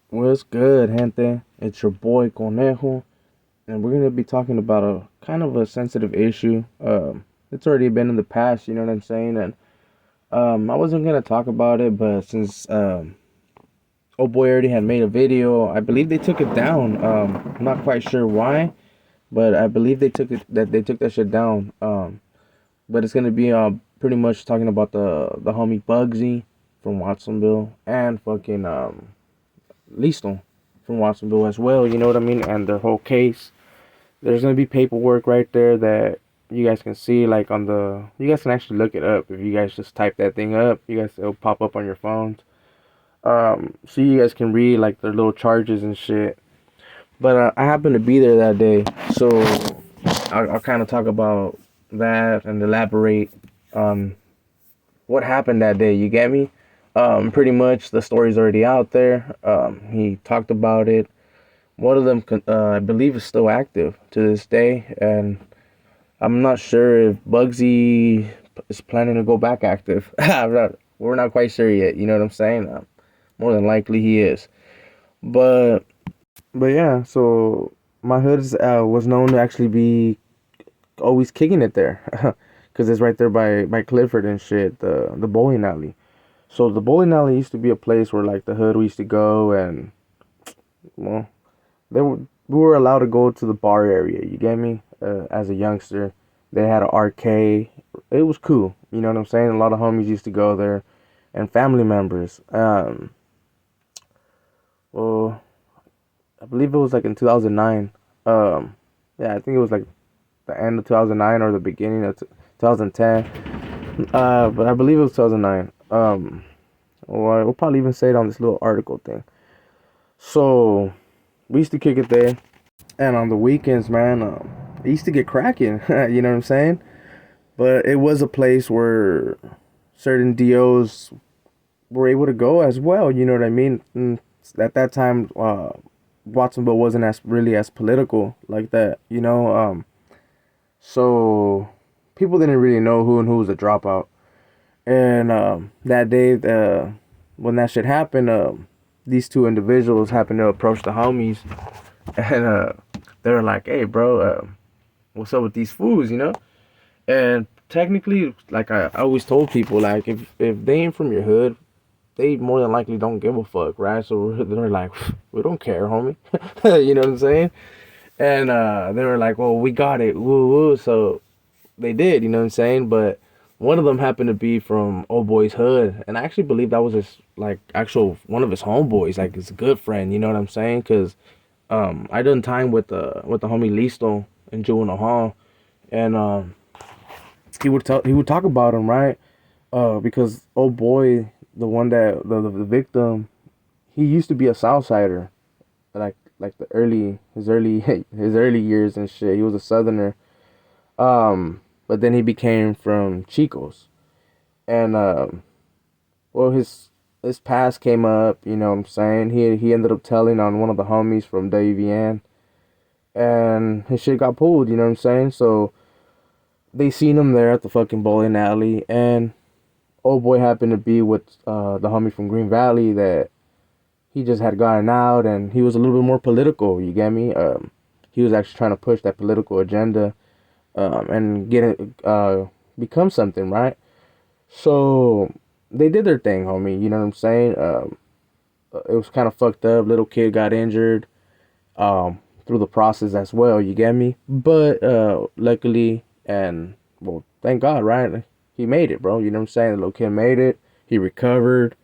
What's good, gente? It's your boy Conejo, and we're gonna be talking about a kind of a sensitive issue. It's already been in the past, you know what I'm saying? And I wasn't gonna talk about it, but since oh boy already had made a video, I believe they took it down. I'm not quite sure why, but I believe they took that shit down. But it's gonna be pretty much talking about the homie Bugsy from Watsonville and fucking listo from Watsonville as well. You know what I mean? And their whole case. There's gonna be paperwork right there that you guys can see, like on the. You guys can actually look it up if you guys just type that thing up. You guys it'll pop up on your phones. So you guys can read like their little charges and shit. But I happened to be there that day, so I'll kind of talk about that and elaborate on what happened that day. You get me? Pretty much the story's already out there. He talked about it. One of them, I believe, is still active to this day, and I'm not sure if Bugsy is planning to go back active. We're not quite sure yet. You know what I'm saying? More than likely he is. But yeah. So my hood was known to actually be always kicking it there, because it's right there by Clifford and shit. The bowling alley. So the bowling alley used to be a place where like the hood we used to go, and well, we were allowed to go to the bar area. You get me? As a youngster, they had an arcade. It was cool. You know what I'm saying? A lot of homies used to go there, and family members. Well, I believe it was like in 2009. Yeah, I think it was like the end of 2009 or the beginning of 2010. But I believe it was 2009. Or we'll probably even say it on this little article thing. So we used to kick it there. And on the weekends, man, I used to get cracking. You know what I'm saying? But it was a place where certain DOs were able to go as well. You know what I mean? And at that time, Watsonville wasn't as really as political like that. You know, so people didn't really know who was a dropout. And that day, when that shit happened, these two individuals happened to approach the homies, and they were like, "Hey, bro, what's up with these fools?" You know. And technically, like I always told people, like if they ain't from your hood, they more than likely don't give a fuck, right? So they're like, we don't care, homie. You know what I'm saying? And they were like, well, we got it, woo woo. So they did, you know what I'm saying? But one of them happened to be from old boy's hood, and I actually believe that was his like actual one of his homeboys, like his good friend. You know what I'm saying? Cause I done time with the homie Listo in juvenile hall, and he would talk about him, right? Because old boy, the one that the victim, he used to be a Southsider, like the early his early his early years and shit. He was a Southerner. But then he became from Chicos, and well, his past came up. You know what I'm saying? He ended up telling on one of the homies from WVN, and his shit got pulled. You know what I'm saying? So they seen him there at the fucking bowling alley, and old boy happened to be with the homie from Green Valley that he just had gotten out, and he was a little bit more political. You get me? He was actually trying to push that political agenda, and get it, become something, right? So they did their thing, homie. You know what I'm saying? It was kind of fucked up. Little kid got injured through the process as well. You get me? But luckily, and well, thank God, right? He made it, bro. You know what I'm saying? The little kid made it. He recovered,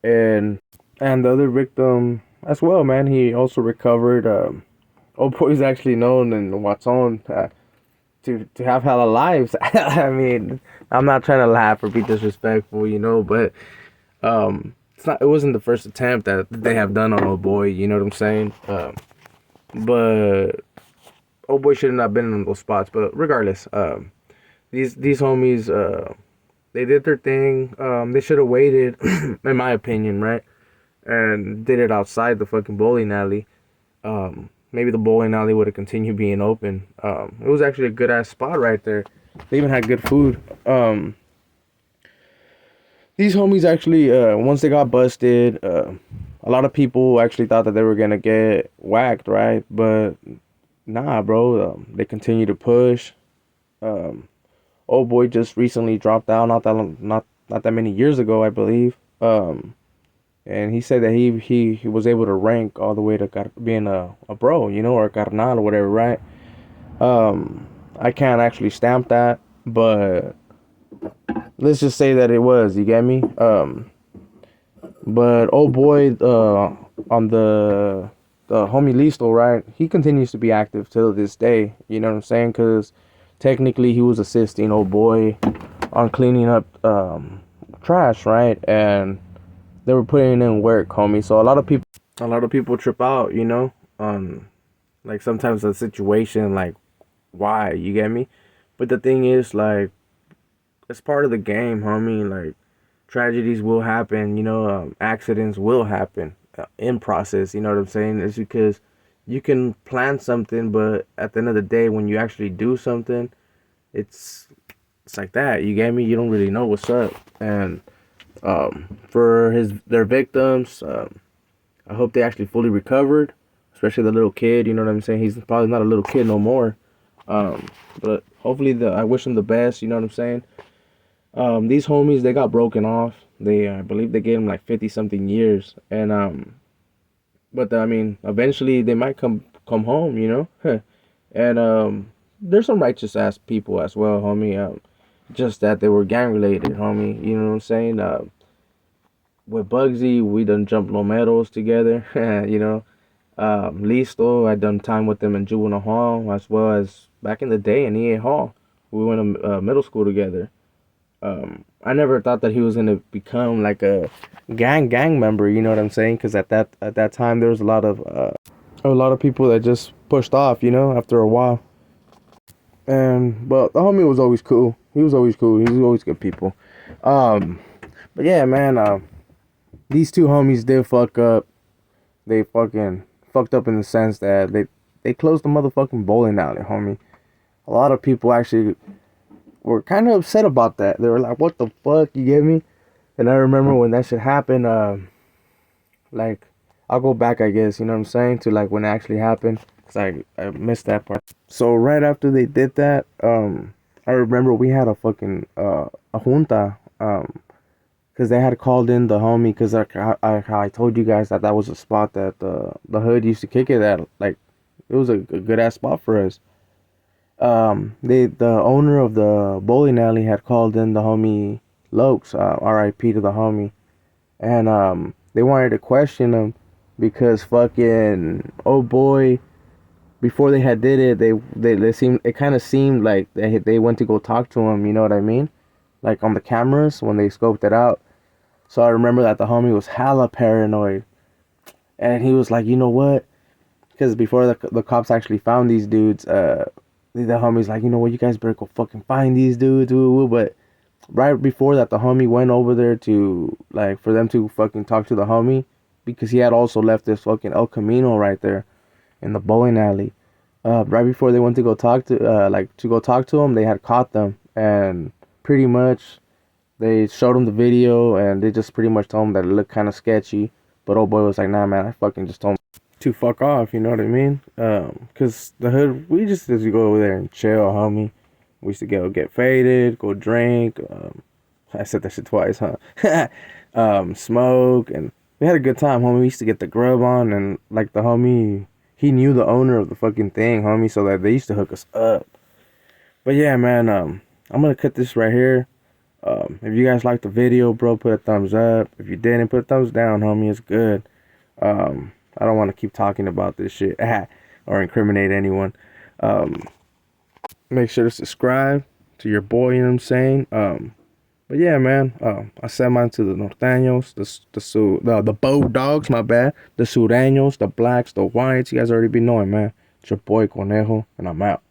and the other victim as well, man. He also recovered. Old boy's actually known in Watson to have hella lives. I mean, I'm not trying to laugh or be disrespectful, you know, but it's not. It wasn't the first attempt that they have done on old boy. You know what I'm saying? But old boy should have not been in those spots. But regardless, these homies, they did their thing. They should have waited, in my opinion, right? And did it outside the fucking bowling alley. Maybe the bowling alley would have continued being open. It was actually a good ass spot right there. They even had good food. These homies actually, once they got busted, a lot of people actually thought that they were gonna get whacked, right? But nah, bro. They continue to push. Um, old boy just recently dropped out, not that many years ago, I believe. And he said that he was able to rank all the way to being a bro, you know, or a carnal or whatever, right? I can't actually stamp that, but let's just say that it was. You get me? But old boy, on the homie listo, right? He continues to be active till this day. You know what I'm saying? Because technically he was assisting old boy on cleaning up trash, right? And they were putting in work, homie. So a lot of people trip out, you know, on like sometimes the situation, like why, you get me? But the thing is, like, it's part of the game, homie. Like, tragedies will happen, you know, accidents will happen in process, you know what I'm saying? It's because you can plan something, but at the end of the day, when you actually do something, it's it's like that, you get me? You don't really know what's up. And for their victims, I hope they actually fully recovered, especially the little kid, you know what I'm saying? He's probably not a little kid no more. Um, but hopefully I wish them the best, you know what I'm saying? These homies, they got broken off. I believe they gave them like 50 something years. And but I mean, eventually they might come home, you know. And there's some righteous ass people as well, homie. Just that they were gang related, homie. You know what I'm saying? With Bugsy, we done jumped Lomeros together, you know. Listo, I done time with them in juvenile hall, as well as back in the day in EA Hall. We went to middle school together. I never thought that he was gonna become like a gang member. You know what I'm saying? Because at that time there was a lot of people that just pushed off. You know, after a while. And but the homie was always cool. He was always cool. He was always good people. Um, but yeah, man. These two homies did fuck up. They fucking fucked up in the sense that they closed the motherfucking bowling alley, homie. A lot of people actually were kind of upset about that. They were like, "What the fuck?" You get me? And I remember when that shit happened. Like, I'll go back, I guess. You know what I'm saying? To like when it actually happened, cause I missed that part. So right after they did that, I remember we had a fucking a junta. Cause they had called in the homie. Cause I told you guys that was a spot that the hood used to kick it at. Like, it was a good ass spot for us. The owner of the bowling alley had called in the homie Lokes, R.I.P. to the homie, and they wanted to question him because fucking oh boy, before they had did it, they seemed, it kind of seemed like they went to go talk to him, you know what I mean, like on the cameras when they scoped it out. So I remember that the homie was hella paranoid, and he was like, you know what? Because before the cops actually found these dudes, the homie's like, you know what, you guys better go fucking find these dudes, but right before that, the homie went over there to, like, for them to fucking talk to the homie, because he had also left this fucking El Camino right there in the bowling alley. Right before they went to go talk to him, they had caught them, and pretty much they showed him the video, and they just pretty much told him that it looked kind of sketchy, but old boy was like, nah man, I fucking just told him to fuck off, you know what I mean? Cause the hood, we just used to go over there and chill, homie. We used to get faded, go drink. I said that shit twice, huh? Smoke, and we had a good time, homie. We used to get the grub on, and like the homie, he knew the owner of the fucking thing, homie, so that they used to hook us up. But yeah, man, I'm gonna cut this right here. If you guys liked the video, bro, put a thumbs up. If you didn't, put a thumbs down, homie. It's good. I don't want to keep talking about this shit or incriminate anyone. Make sure to subscribe to your boy, you know what I'm saying? But yeah, man, I sent mine to the norteños, the bow dogs, my bad, the sureños, the blacks, the whites. You guys already be knowing, man. It's your boy Conejo, and I'm out.